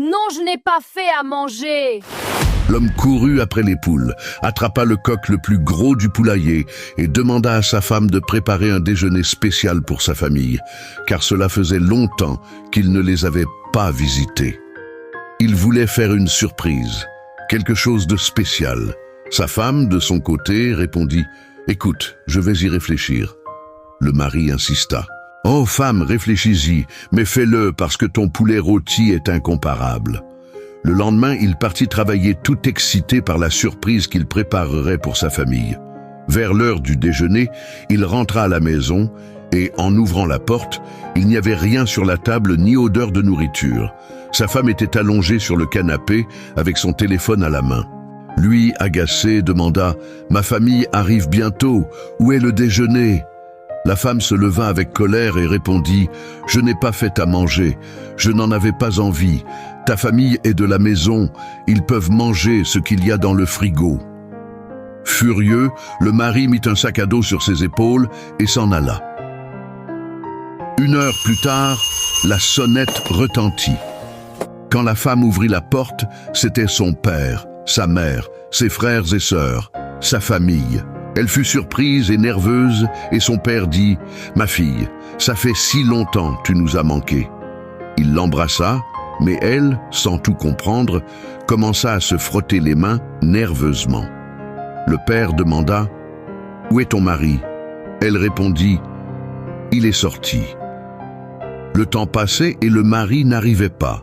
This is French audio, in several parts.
Non, je n'ai pas fait à manger. L'homme courut après les poules, attrapa le coq le plus gros du poulailler et demanda à sa femme de préparer un déjeuner spécial pour sa famille, car cela faisait longtemps qu'il ne les avait pas visités. Il voulait faire une surprise, quelque chose de spécial. Sa femme, de son côté, répondit « Écoute, je vais y réfléchir ». Le mari insista. « Oh femme, réfléchis-y, mais fais-le parce que ton poulet rôti est incomparable. » Le lendemain, il partit travailler tout excité par la surprise qu'il préparerait pour sa famille. Vers l'heure du déjeuner, il rentra à la maison et, en ouvrant la porte, il n'y avait rien sur la table ni odeur de nourriture. Sa femme était allongée sur le canapé avec son téléphone à la main. Lui, agacé, demanda « Ma famille arrive bientôt, où est le déjeuner ?» La femme se leva avec colère et répondit « Je n'ai pas fait à manger, je n'en avais pas envie. Ta famille est de la maison, ils peuvent manger ce qu'il y a dans le frigo. » Furieux, le mari mit un sac à dos sur ses épaules et s'en alla. 1 heure plus tard, la sonnette retentit. Quand la femme ouvrit la porte, c'était son père, sa mère, ses frères et sœurs, sa famille. Elle fut surprise et nerveuse et son père dit « Ma fille, ça fait si longtemps tu nous as manqué. » Il l'embrassa, mais elle, sans tout comprendre, commença à se frotter les mains nerveusement. Le père demanda « Où est ton mari ?» Elle répondit « Il est sorti. » Le temps passait et le mari n'arrivait pas.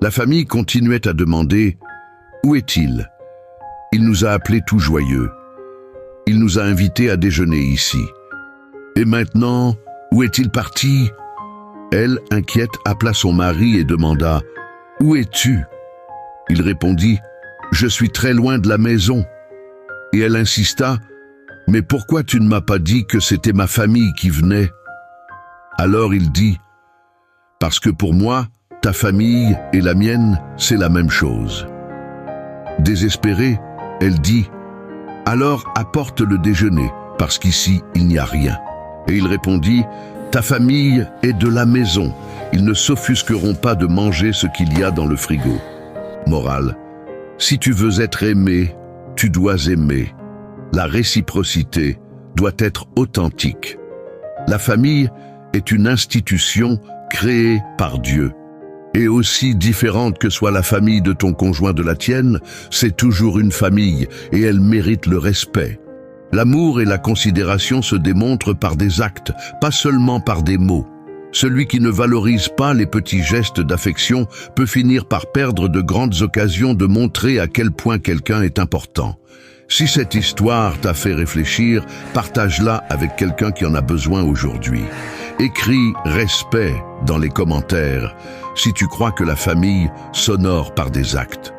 La famille continuait à demander « Où est-il » Il nous a appelés tout joyeux. Il nous a invités à déjeuner ici. Et maintenant, où est-il parti ? Elle, inquiète, appela son mari et demanda « Où es-tu » Il répondit « Je suis très loin de la maison. » Et elle insista « Mais pourquoi tu ne m'as pas dit que c'était ma famille qui venait ?» Alors il dit « Parce que pour moi, ta famille et la mienne, c'est la même chose. » Désespérée, elle dit « Alors apporte le déjeuner, parce qu'ici il n'y a rien. » Et il répondit « Ta famille est de la maison, ils ne s'offusqueront pas de manger ce qu'il y a dans le frigo. » Morale, si tu veux être aimé, tu dois aimer. La réciprocité doit être authentique. La famille est une institution créée par Dieu. Et aussi différente que soit la famille de ton conjoint de la tienne, c'est toujours une famille et elle mérite le respect. L'amour et la considération se démontrent par des actes, pas seulement par des mots. Celui qui ne valorise pas les petits gestes d'affection peut finir par perdre de grandes occasions de montrer à quel point quelqu'un est important. Si cette histoire t'a fait réfléchir, partage-la avec quelqu'un qui en a besoin aujourd'hui. Écris « respect » dans les commentaires si tu crois que la famille s'honore par des actes.